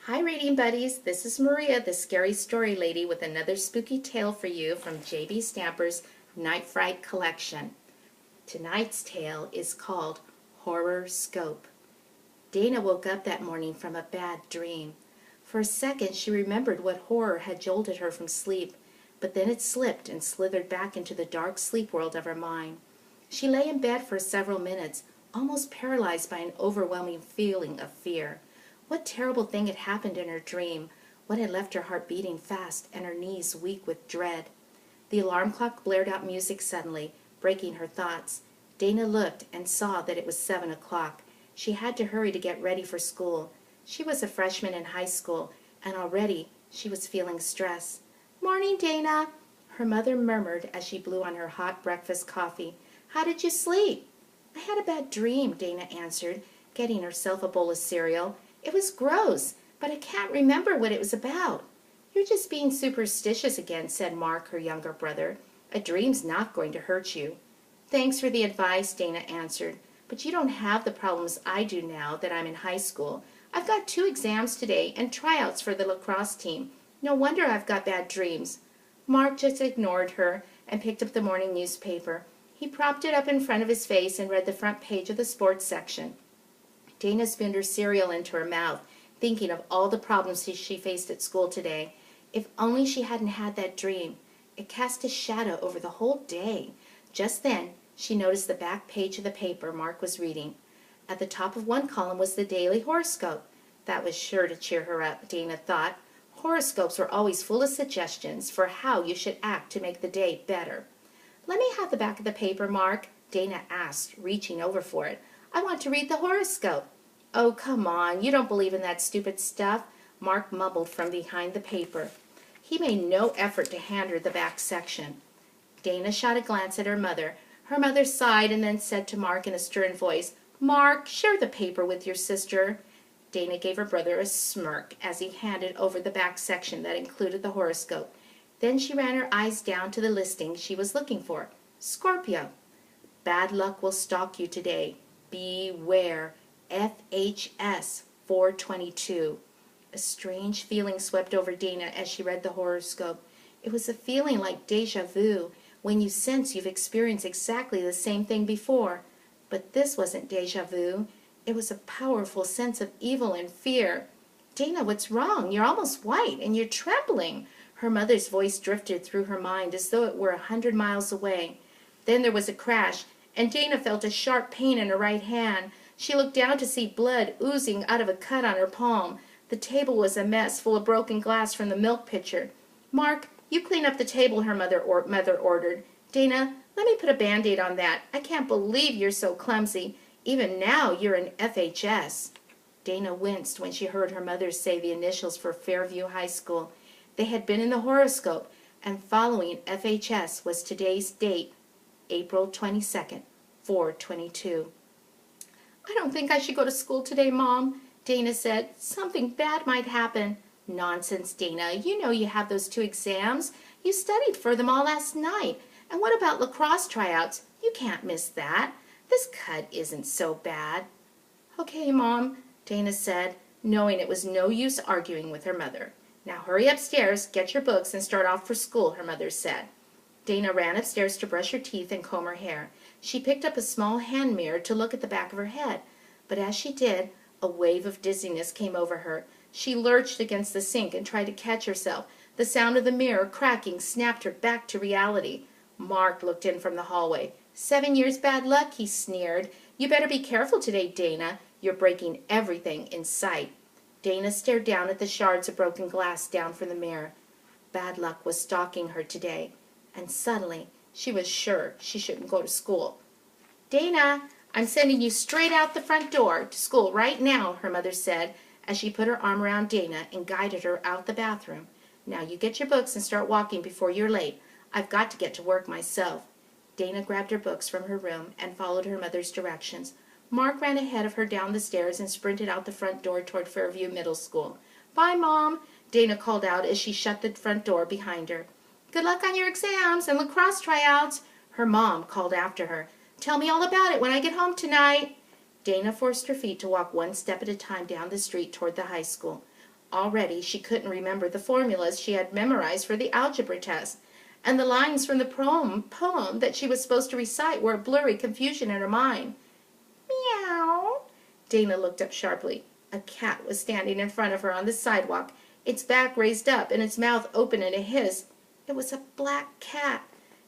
Hi reading buddies, this is Maria, the scary story lady, with another spooky tale for you from J.B. Stamper's Night Fright collection. Tonight's tale is called Horrorscope. Dana woke up that morning from a bad dream. For a second she remembered what horror had jolted her from sleep, but then it slipped and slithered back into the dark sleep world of her mind. She lay in bed for several minutes, almost paralyzed by an overwhelming feeling of fear. What terrible thing had happened in her dream? What had left her heart beating fast and her knees weak with dread? The alarm clock blared out music suddenly, breaking her thoughts. Dana looked and saw that it was 7 o'clock. She had to hurry to get ready for school. She was a freshman in high school, and already she was feeling stress. "Morning, Dana," her mother murmured as she blew on her hot breakfast coffee. "How did you sleep?" "I had a bad dream," Dana answered, getting herself a bowl of cereal. "It was gross, but I can't remember what it was about." "You're just being superstitious again," said Mark, her younger brother. "A dream's not going to hurt you." "Thanks for the advice," Dana answered, "but you don't have the problems I do now that I'm in high school. I've got 2 exams today and tryouts for the lacrosse team. No wonder I've got bad dreams." Mark just ignored her and picked up the morning newspaper. He propped it up in front of his face and read the front page of the sports section. Dana spooned her cereal into her mouth, thinking of all the problems she faced at school today. If only she hadn't had that dream. It cast a shadow over the whole day. Just then, she noticed the back page of the paper Mark was reading. At the top of one column was the daily horoscope. That was sure to cheer her up, Dana thought. Horoscopes were always full of suggestions for how you should act to make the day better. "Let me have the back of the paper, Mark," Dana asked, reaching over for it. "I want to read the horoscope." "Oh, come on, you don't believe in that stupid stuff," Mark mumbled from behind the paper. He made no effort to hand her the back section. Dana shot a glance at her mother. Her mother sighed and then said to Mark in a stern voice, "Mark, share the paper with your sister." Dana gave her brother a smirk as he handed over the back section that included the horoscope. Then she ran her eyes down to the listing she was looking for. Scorpio. "Bad luck will stalk you today. Beware. FHS 422. A strange feeling swept over Dana as she read the horoscope. It was a feeling like déjà vu, when you sense you've experienced exactly the same thing before. But this wasn't déjà vu. It was a powerful sense of evil and fear. "Dana, what's wrong? You're almost white, and you're trembling." Her mother's voice drifted through her mind as though it were 100 miles away. Then there was a crash, and Dana felt a sharp pain in her right hand. She looked down to see blood oozing out of a cut on her palm. The table was a mess, full of broken glass from the milk pitcher. "Mark, you clean up the table," her mother ordered. "Dana, let me put a Band-Aid on that. I can't believe you're so clumsy. Even now you're in FHS." Dana winced when she heard her mother say the initials for Fairview High School. They had been in the horoscope, and following FHS was today's date, April 22nd, 422. "I don't think I should go to school today, Mom," Dana said. "Something bad might happen." "Nonsense, Dana. You know you have those 2 exams. You studied for them all last night. And what about lacrosse tryouts? You can't miss that. This cut isn't so bad." "Okay, Mom," Dana said, knowing it was no use arguing with her mother. "Now hurry upstairs, get your books, and start off for school," her mother said. Dana ran upstairs to brush her teeth and comb her hair. She picked up a small hand mirror to look at the back of her head, but as she did, a wave of dizziness came over her. She lurched against the sink and tried to catch herself. The sound of the mirror cracking snapped her back to reality. Mark looked in from the hallway. "7 years bad luck," he sneered. "You better be careful today, Dana. You're breaking everything in sight." Dana stared down at the shards of broken glass down from the mirror. Bad luck was stalking her today, and suddenly she was sure she shouldn't go to school. "Dana, I'm sending you straight out the front door to school right now," her mother said as she put her arm around Dana and guided her out the bathroom. "Now you get your books and start walking before you're late. I've got to get to work myself." Dana grabbed her books from her room and followed her mother's directions. Mark ran ahead of her down the stairs and sprinted out the front door toward Fairview Middle School. "Bye, Mom," Dana called out as she shut the front door behind her. "Good luck on your exams and lacrosse tryouts," her mom called after her. "Tell me all about it when I get home tonight." Dana forced her feet to walk one step at a time down the street toward the high school. Already she couldn't remember the formulas she had memorized for the algebra test, and the lines from the poem that she was supposed to recite were a blurry confusion in her mind. Meow. Dana looked up sharply. A cat was standing in front of her on the sidewalk, its back raised up and its mouth open in a hiss. It was a black cat.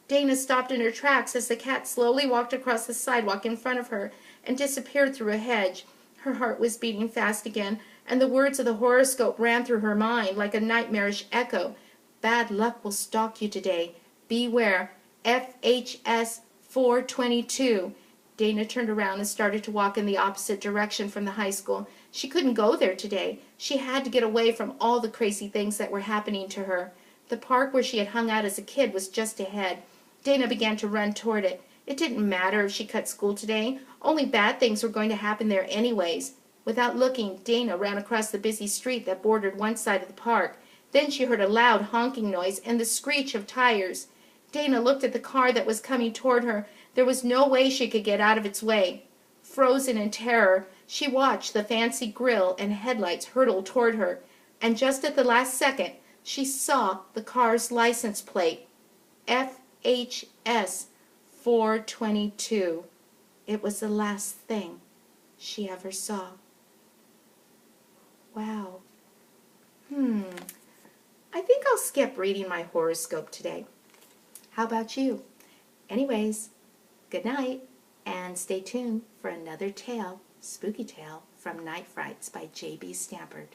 Dana stopped in her tracks as the cat slowly walked across the sidewalk in front of her and disappeared through a hedge. Her heart was beating fast again, and the words of the horoscope ran through her mind like a nightmarish echo. Bad luck will stalk you today. Beware. FHS 422. Dana turned around and started to walk in the opposite direction from the high school. She couldn't go there today. She had to get away from all the crazy things that were happening to her. The park where she had hung out as a kid was just ahead. Dana began to run toward it. It didn't matter if she cut school today. Only bad things were going to happen there anyways. Without looking, Dana ran across the busy street that bordered one side of the park. Then she heard a loud honking noise and the screech of tires. Dana looked at the car that was coming toward her. There was no way she could get out of its way. Frozen in terror, she watched the fancy grille and headlights hurtle toward her, and just at the last second, she saw the car's license plate. FHS 422. It was the last thing she ever saw. Wow. I think I'll skip reading my horoscope today. How about you? Anyways, good night, and stay tuned for another tale, spooky tale, from Night Frights by J.B. Stampard.